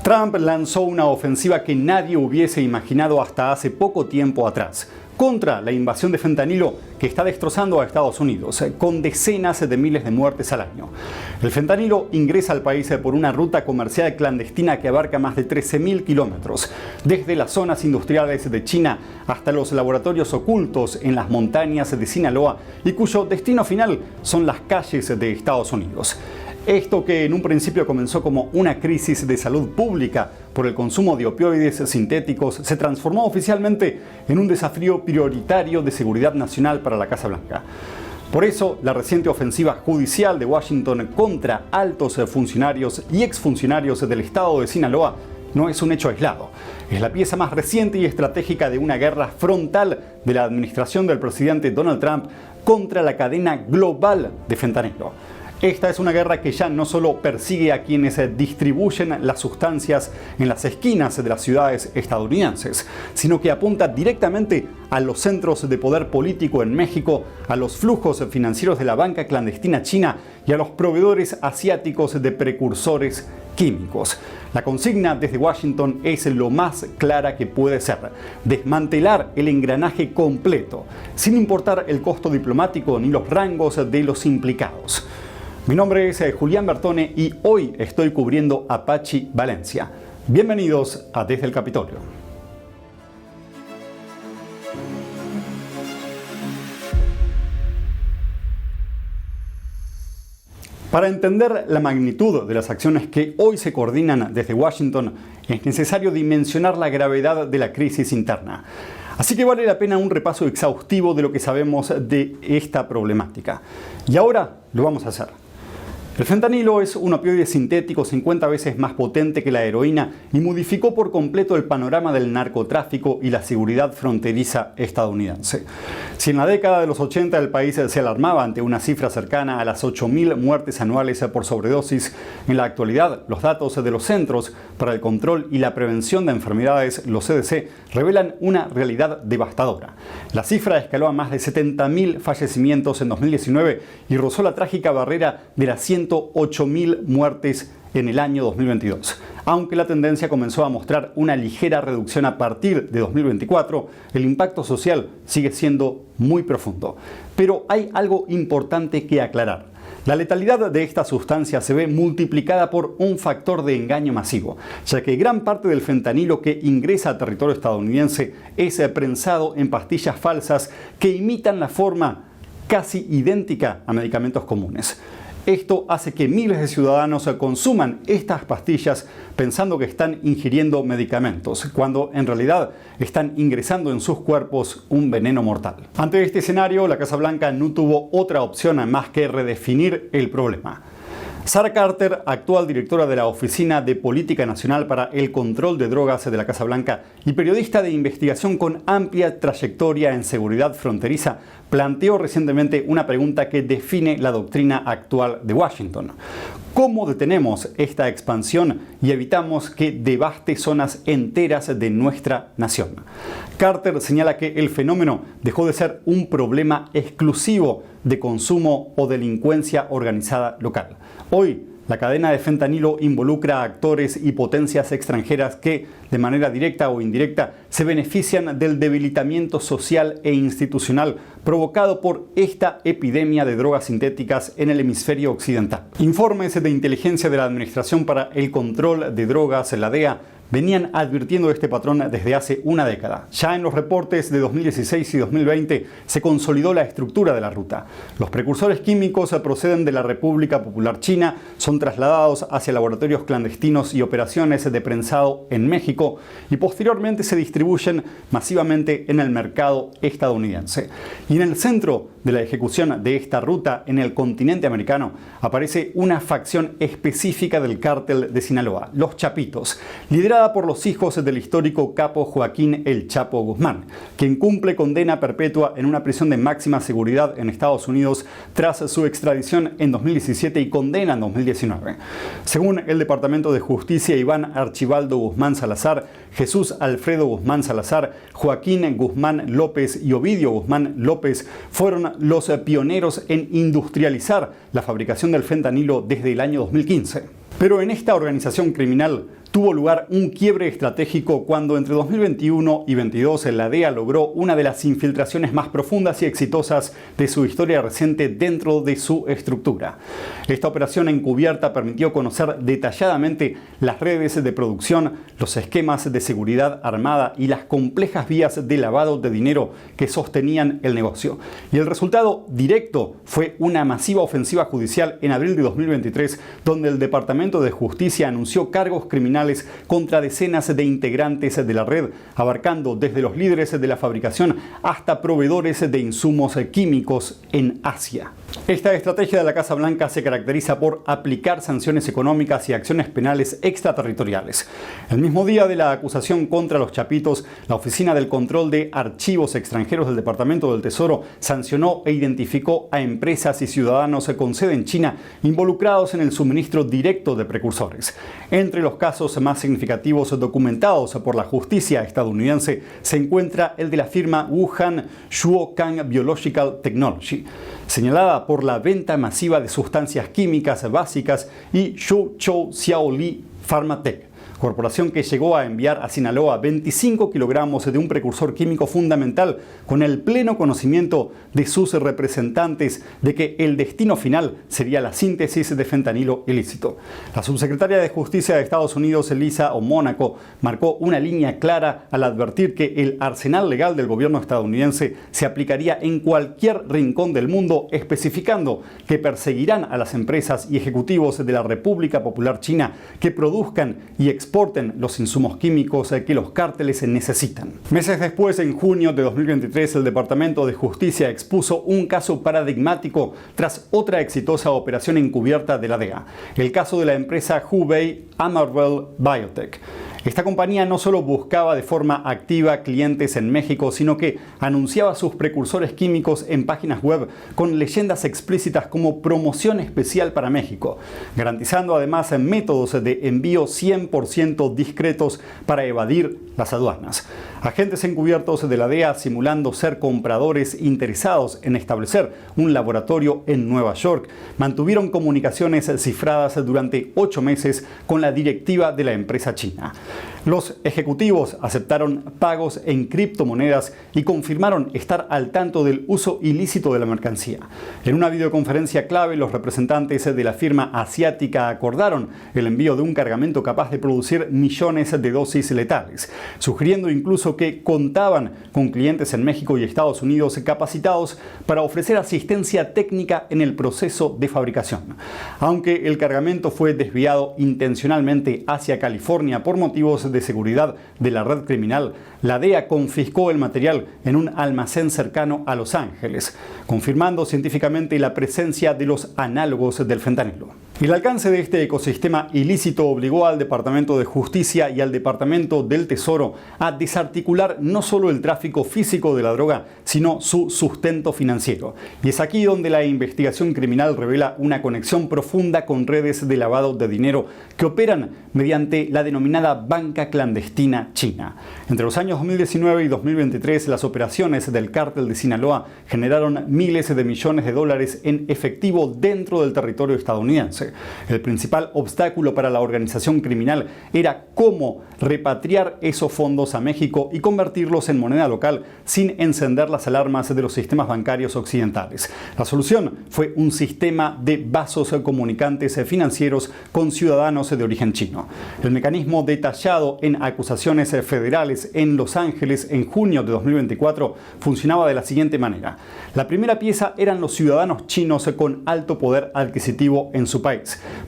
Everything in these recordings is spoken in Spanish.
Trump lanzó una ofensiva que nadie hubiese imaginado hasta hace poco tiempo atrás, contra la invasión de fentanilo que está destrozando a Estados Unidos, con decenas de miles de muertes al año. El fentanilo ingresa al país por una ruta comercial clandestina que abarca más de 13.000 kilómetros, desde las zonas industriales de China hasta los laboratorios ocultos en las montañas de Sinaloa y cuyo destino final son las calles de Estados Unidos. Esto, que en un principio comenzó como una crisis de salud pública por el consumo de opioides sintéticos, se transformó oficialmente en un desafío prioritario de seguridad nacional para la Casa Blanca. Por eso, la reciente ofensiva judicial de Washington contra altos funcionarios y exfuncionarios del estado de Sinaloa no es un hecho aislado. Es la pieza más reciente y estratégica de una guerra frontal de la administración del presidente Donald Trump contra la cadena global de fentanilo. Esta es una guerra que ya no solo persigue a quienes distribuyen las sustancias en las esquinas de las ciudades estadounidenses, sino que apunta directamente a los centros de poder político en México, a los flujos financieros de la banca clandestina china y a los proveedores asiáticos de precursores químicos. La consigna desde Washington es lo más clara que puede ser: desmantelar el engranaje completo, sin importar el costo diplomático ni los rangos de los implicados. Mi nombre es Julián Bertone y hoy estoy cubriendo Apache Valencia. Bienvenidos a Desde el Capitolio. Para entender la magnitud de las acciones que hoy se coordinan desde Washington, es necesario dimensionar la gravedad de la crisis interna. Así que vale la pena un repaso exhaustivo de lo que sabemos de esta problemática. Y ahora lo vamos a hacer. El fentanilo es un opioide sintético 50 veces más potente que la heroína y modificó por completo el panorama del narcotráfico y la seguridad fronteriza estadounidense. Si en la década de los 80 el país se alarmaba ante una cifra cercana a las 8.000 muertes anuales por sobredosis, en la actualidad los datos de los Centros para el Control y la Prevención de Enfermedades, los CDC, revelan una realidad devastadora. La cifra escaló a más de 70.000 fallecimientos en 2019 y rozó la trágica barrera de las 108.000 muertes en el año 2022. Aunque la tendencia comenzó a mostrar una ligera reducción a partir de 2024, el impacto social sigue siendo muy profundo. Pero hay algo importante que aclarar. La letalidad de esta sustancia se ve multiplicada por un factor de engaño masivo, ya que gran parte del fentanilo que ingresa al territorio estadounidense es prensado en pastillas falsas que imitan la forma casi idéntica a medicamentos comunes. Esto hace que miles de ciudadanos consuman estas pastillas pensando que están ingiriendo medicamentos, cuando en realidad están ingresando en sus cuerpos un veneno mortal. Ante este escenario, la Casa Blanca no tuvo otra opción más que redefinir el problema. Sarah Carter, actual directora de la Oficina de Política Nacional para el Control de Drogas de la Casa Blanca y periodista de investigación con amplia trayectoria en seguridad fronteriza, planteó recientemente una pregunta que define la doctrina actual de Washington. ¿Cómo detenemos esta expansión y evitamos que devaste zonas enteras de nuestra nación? Carter señala que el fenómeno dejó de ser un problema exclusivo de consumo o delincuencia organizada local. Hoy, la cadena de fentanilo involucra a actores y potencias extranjeras que, de manera directa o indirecta, se benefician del debilitamiento social e institucional provocado por esta epidemia de drogas sintéticas en el hemisferio occidental. Informes de inteligencia de la Administración para el Control de Drogas, la DEA, venían advirtiendo de este patrón desde hace una década. Ya en los reportes de 2016 y 2020 se consolidó la estructura de la ruta. Los precursores químicos proceden de la República Popular China, son trasladados hacia laboratorios clandestinos y operaciones de prensado en México y posteriormente se distribuyen masivamente en el mercado estadounidense. Y en el centro de la ejecución de esta ruta en el continente americano aparece una facción específica del cártel de Sinaloa, los Chapitos, liderada por los hijos del histórico capo Joaquín El Chapo Guzmán, quien cumple condena perpetua en una prisión de máxima seguridad en Estados Unidos tras su extradición en 2017 y condena en 2019. Según el Departamento de Justicia, Iván Archibaldo Guzmán Salazar, Jesús Alfredo Guzmán Salazar, Joaquín Guzmán López y Ovidio Guzmán López fueron los pioneros en industrializar la fabricación del fentanilo desde el año 2015. Pero en esta organización criminal tuvo lugar un quiebre estratégico cuando entre 2021 y 2022 la DEA logró una de las infiltraciones más profundas y exitosas de su historia reciente dentro de su estructura. Esta operación encubierta permitió conocer detalladamente las redes de producción, los esquemas de seguridad armada y las complejas vías de lavado de dinero que sostenían el negocio. Y el resultado directo fue una masiva ofensiva judicial en abril de 2023, donde el Departamento de Justicia anunció cargos criminales contra decenas de integrantes de la red, abarcando desde los líderes de la fabricación hasta proveedores de insumos químicos en Asia. Esta estrategia de la Casa Blanca se caracteriza por aplicar sanciones económicas y acciones penales extraterritoriales. El mismo día de la acusación contra los Chapitos, la Oficina del Control de Archivos Extranjeros del Departamento del Tesoro sancionó e identificó a empresas y ciudadanos con sede en China involucrados en el suministro directo de precursores. Entre los casos más significativos documentados por la justicia estadounidense se encuentra el de la firma Wuhan Shuokang Biological Technology, señalada por la venta masiva de sustancias químicas básicas, y Suzhou Xiaoli Pharmatech, corporación que llegó a enviar a Sinaloa 25 kilogramos de un precursor químico fundamental con el pleno conocimiento de sus representantes de que el destino final sería la síntesis de fentanilo ilícito. La subsecretaria de Justicia de Estados Unidos, Lisa O'Monaco, marcó una línea clara al advertir que el arsenal legal del gobierno estadounidense se aplicaría en cualquier rincón del mundo, especificando que perseguirán a las empresas y ejecutivos de la República Popular China que produzcan y exporten los insumos químicos que los cárteles necesitan. Meses después, en junio de 2023, el Departamento de Justicia expuso un caso paradigmático tras otra exitosa operación encubierta de la DEA, el caso de la empresa Hubei Amarvell Biotech. Esta compañía no solo buscaba de forma activa clientes en México, sino que anunciaba sus precursores químicos en páginas web con leyendas explícitas como promoción especial para México, garantizando además métodos de envío 100% discretos para evadir las aduanas. Agentes encubiertos de la DEA, simulando ser compradores interesados en establecer un laboratorio en Nueva York, mantuvieron comunicaciones cifradas durante 8 meses con la directiva de la empresa china. Los ejecutivos aceptaron pagos en criptomonedas y confirmaron estar al tanto del uso ilícito de la mercancía. En una videoconferencia clave, los representantes de la firma asiática acordaron el envío de un cargamento capaz de producir millones de dosis letales, sugiriendo incluso que contaban con clientes en México y Estados Unidos capacitados para ofrecer asistencia técnica en el proceso de fabricación. Aunque el cargamento fue desviado intencionalmente hacia California por motivos de seguridad de la red criminal, la DEA confiscó el material en un almacén cercano a Los Ángeles, confirmando científicamente la presencia de los análogos del fentanilo. El alcance de este ecosistema ilícito obligó al Departamento de Justicia y al Departamento del Tesoro a desarticular no solo el tráfico físico de la droga, sino su sustento financiero. Y es aquí donde la investigación criminal revela una conexión profunda con redes de lavado de dinero que operan mediante la denominada banca clandestina china. Entre los años 2019 y 2023, las operaciones del cártel de Sinaloa generaron miles de millones de dólares en efectivo dentro del territorio estadounidense. El principal obstáculo para la organización criminal era cómo repatriar esos fondos a México y convertirlos en moneda local sin encender las alarmas de los sistemas bancarios occidentales. La solución fue un sistema de vasos comunicantes financieros con ciudadanos de origen chino. El mecanismo detallado en acusaciones federales en Los Ángeles en junio de 2024 funcionaba de la siguiente manera. La primera pieza eran los ciudadanos chinos con alto poder adquisitivo en su país,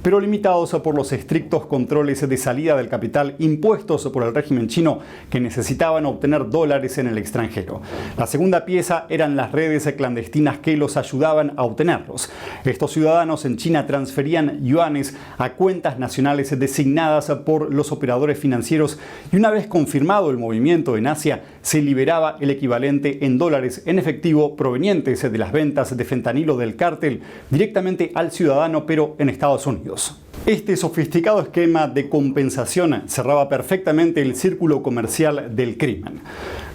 pero limitados por los estrictos controles de salida del capital impuestos por el régimen chino, que necesitaban obtener dólares en el extranjero. La segunda pieza eran las redes clandestinas que los ayudaban a obtenerlos. Estos ciudadanos en China transferían yuanes a cuentas nacionales designadas por los operadores financieros, y una vez confirmado el movimiento en Asia, se liberaba el equivalente en dólares en efectivo provenientes de las ventas de fentanilo del cártel directamente al ciudadano, pero en Estados Unidos. Este sofisticado esquema de compensación cerraba perfectamente el círculo comercial del crimen.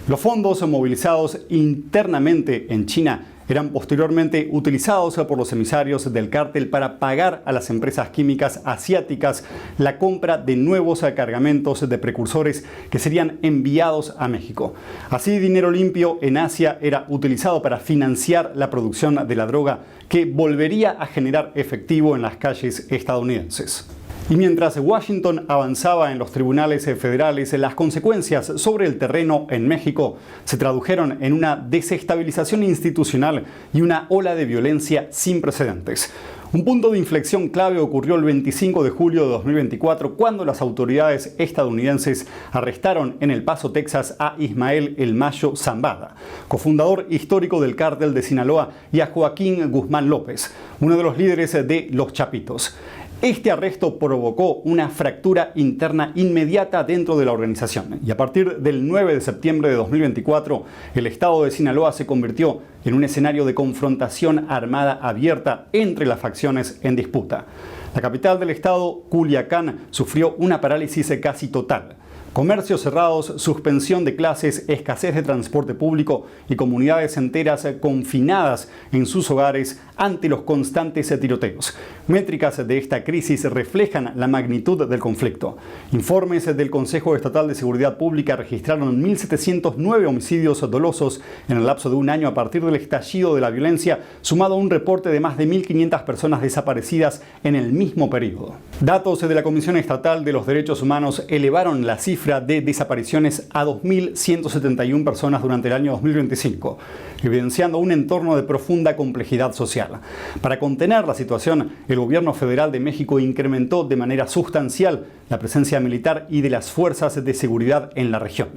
Los fondos movilizados internamente en China eran posteriormente utilizados por los emisarios del cártel para pagar a las empresas químicas asiáticas la compra de nuevos cargamentos de precursores que serían enviados a México. Así, dinero limpio en Asia era utilizado para financiar la producción de la droga que volvería a generar efectivo en las calles estadounidenses. Y mientras Washington avanzaba en los tribunales federales, las consecuencias sobre el terreno en México se tradujeron en una desestabilización institucional y una ola de violencia sin precedentes. Un punto de inflexión clave ocurrió el 25 de julio de 2024, cuando las autoridades estadounidenses arrestaron en El Paso, Texas, a Ismael El Mayo Zambada, cofundador histórico del cártel de Sinaloa, y a Joaquín Guzmán López, uno de los líderes de Los Chapitos. Este arresto provocó una fractura interna inmediata dentro de la organización y a partir del 9 de septiembre de 2024, el estado de Sinaloa se convirtió en un escenario de confrontación armada abierta entre las facciones en disputa. La capital del estado, Culiacán, sufrió una parálisis casi total. Comercios cerrados, suspensión de clases, escasez de transporte público y comunidades enteras confinadas en sus hogares ante los constantes tiroteos. Métricas de esta crisis reflejan la magnitud del conflicto. Informes del Consejo Estatal de Seguridad Pública registraron 1.709 homicidios dolosos en el lapso de un año a partir del estallido de la violencia, sumado a un reporte de más de 1.500 personas desaparecidas en el mismo periodo. Datos de la Comisión Estatal de los Derechos Humanos elevaron la cifra de desapariciones a 2.171 personas durante el año 2025, evidenciando un entorno de profunda complejidad social. Para contener la situación, el gobierno federal de México incrementó de manera sustancial la presencia militar y de las fuerzas de seguridad en la región.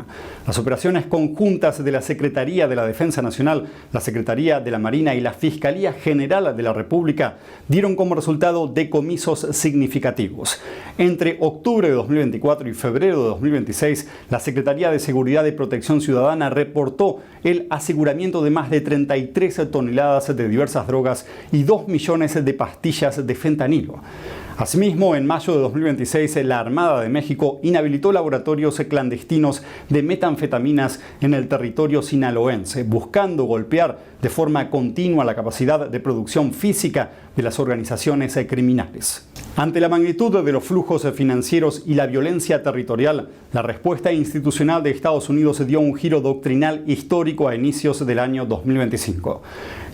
Las operaciones conjuntas de la Secretaría de la Defensa Nacional, la Secretaría de la Marina y la Fiscalía General de la República dieron como resultado decomisos significativos. Entre octubre de 2024 y febrero de 2026, la Secretaría de Seguridad y Protección Ciudadana reportó el aseguramiento de más de 33 toneladas de diversas drogas y 2 millones de pastillas de fentanilo. Asimismo, en mayo de 2026, la Armada de México inhabilitó laboratorios clandestinos de metanfetaminas en el territorio sinaloense, buscando golpear de forma continua la capacidad de producción física de las organizaciones criminales. Ante la magnitud de los flujos financieros y la violencia territorial, la respuesta institucional de Estados Unidos dio un giro doctrinal histórico a inicios del año 2025.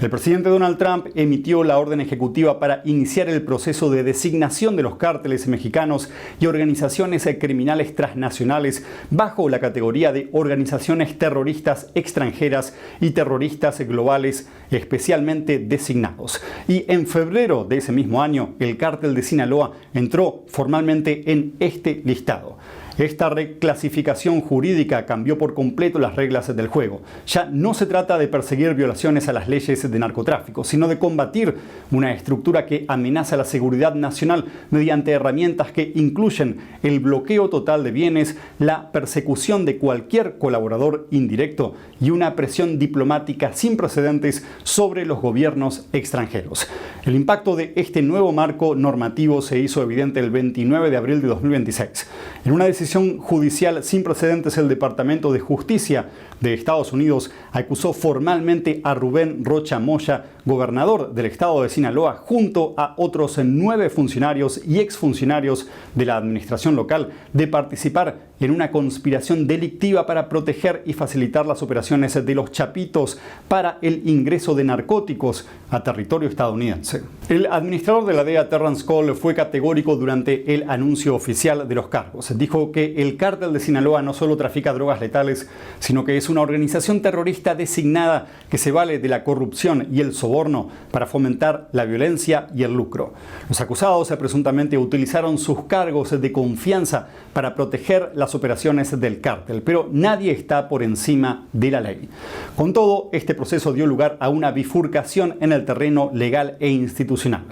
El presidente Donald Trump emitió la orden ejecutiva para iniciar el proceso de designación de los cárteles mexicanos y organizaciones criminales transnacionales bajo la categoría de organizaciones terroristas extranjeras y terroristas globales especialmente designados. Y en febrero de ese mismo año, el cártel de Sinaloa entró formalmente en este listado. Esta reclasificación jurídica cambió por completo las reglas del juego. Ya no se trata de perseguir violaciones a las leyes de narcotráfico, sino de combatir una estructura que amenaza la seguridad nacional mediante herramientas que incluyen el bloqueo total de bienes, la persecución de cualquier colaborador indirecto y una presión diplomática sin precedentes sobre los gobiernos extranjeros. El impacto de este nuevo marco normativo se hizo evidente el 29 de abril de 2026. En una decisión judicial sin precedentes, el Departamento de Justicia de Estados Unidos acusó formalmente a Rubén Rocha Moya, gobernador del estado de Sinaloa, junto a otros 9 funcionarios y exfuncionarios de la administración local, de participar en una conspiración delictiva para proteger y facilitar las operaciones de los Chapitos para el ingreso de narcóticos a territorio estadounidense. El administrador de la DEA, Terrence Cole, fue categórico durante el anuncio oficial de los cargos. Dijo que el cártel de Sinaloa no solo trafica drogas letales, sino que es una organización terrorista designada que se vale de la corrupción y el soborno para fomentar la violencia y el lucro. Los acusados presuntamente utilizaron sus cargos de confianza para proteger las operaciones del cártel, pero nadie está por encima de la ley. Con todo, este proceso dio lugar a una bifurcación en el terreno legal e institucional.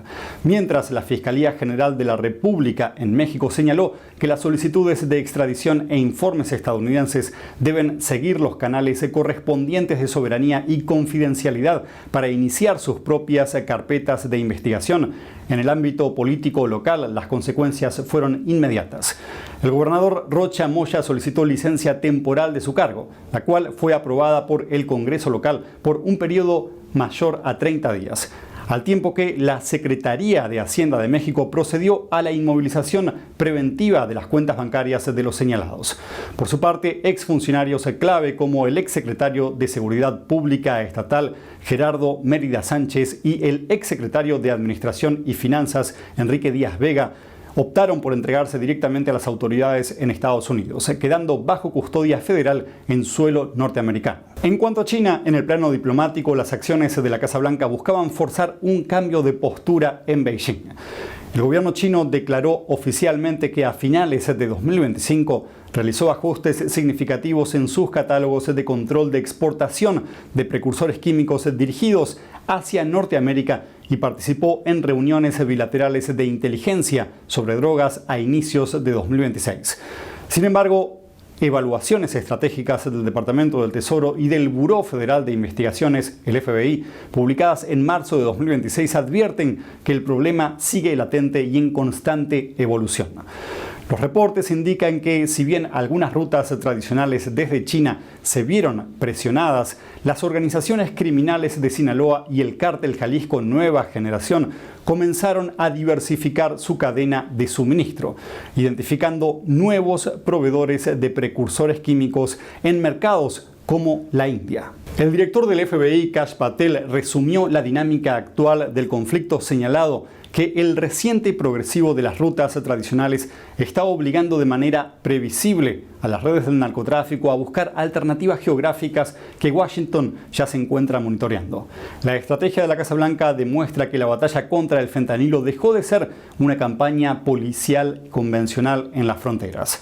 Mientras la Fiscalía General de la República en México señaló que las solicitudes de extradición e informes estadounidenses deben seguir los canales correspondientes de soberanía y confidencialidad para iniciar sus propias carpetas de investigación. En el ámbito político local, las consecuencias fueron inmediatas. El gobernador Rocha Moya solicitó licencia temporal de su cargo, la cual fue aprobada por el Congreso local por un periodo mayor a 30 días, al tiempo que la Secretaría de Hacienda de México procedió a la inmovilización preventiva de las cuentas bancarias de los señalados. Por su parte, exfuncionarios clave como el exsecretario de Seguridad Pública Estatal, Gerardo Mérida Sánchez, y el exsecretario de Administración y Finanzas, Enrique Díaz Vega, optaron por entregarse directamente a las autoridades en Estados Unidos, quedando bajo custodia federal en suelo norteamericano. En cuanto a China, en el plano diplomático, las acciones de la Casa Blanca buscaban forzar un cambio de postura en Beijing. El gobierno chino declaró oficialmente que a finales de 2025 realizó ajustes significativos en sus catálogos de control de exportación de precursores químicos dirigidos hacia Norteamérica y participó en reuniones bilaterales de inteligencia sobre drogas a inicios de 2026. Sin embargo, evaluaciones estratégicas del Departamento del Tesoro y del Buró Federal de Investigaciones, el FBI, publicadas en marzo de 2026, advierten que el problema sigue latente y en constante evolución. Los reportes indican que, si bien algunas rutas tradicionales desde China se vieron presionadas, las organizaciones criminales de Sinaloa y el cártel Jalisco Nueva Generación comenzaron a diversificar su cadena de suministro, identificando nuevos proveedores de precursores químicos en mercados como la India. El director del FBI, Kash Patel, resumió la dinámica actual del conflicto señalando que el reciente progresivo de las rutas tradicionales está obligando de manera previsible a las redes del narcotráfico a buscar alternativas geográficas que Washington ya se encuentra monitoreando. La estrategia de la Casa Blanca demuestra que la batalla contra el fentanilo dejó de ser una campaña policial convencional en las fronteras.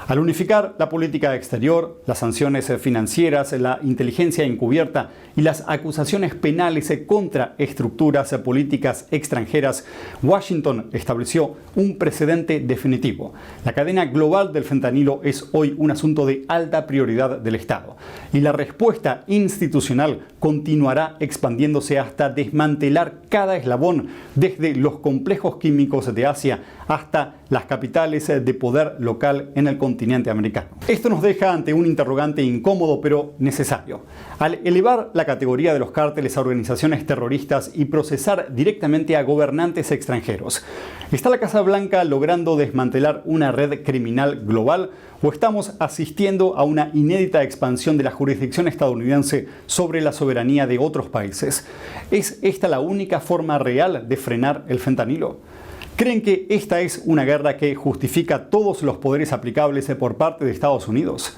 Al unificar la política exterior, las sanciones financieras, la inteligencia encubierta y las acusaciones penales contra estructuras políticas extranjeras, Washington estableció un precedente definitivo. La cadena global del fentanilo es hoy un asunto de alta prioridad del Estado y la respuesta institucional continuará expandiéndose hasta desmantelar cada eslabón, desde los complejos químicos de Asia hasta las capitales de poder local en el continente americano. Esto nos deja ante un interrogante incómodo pero necesario. Al elevar la categoría de los cárteles a organizaciones terroristas y procesar directamente a gobernantes extranjeros, ¿está la Casa Blanca logrando desmantelar una red criminal global o estamos asistiendo a una inédita expansión de la jurisdicción estadounidense sobre la soberanía de otros países? ¿Es esta la única forma real de frenar el fentanilo? ¿Creen que esta es una guerra que justifica todos los poderes aplicables por parte de Estados Unidos?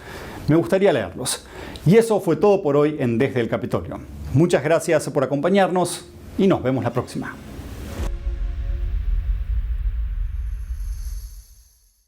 Me gustaría leerlos. Y eso fue todo por hoy en Desde el Capitolio. Muchas gracias por acompañarnos y nos vemos la próxima.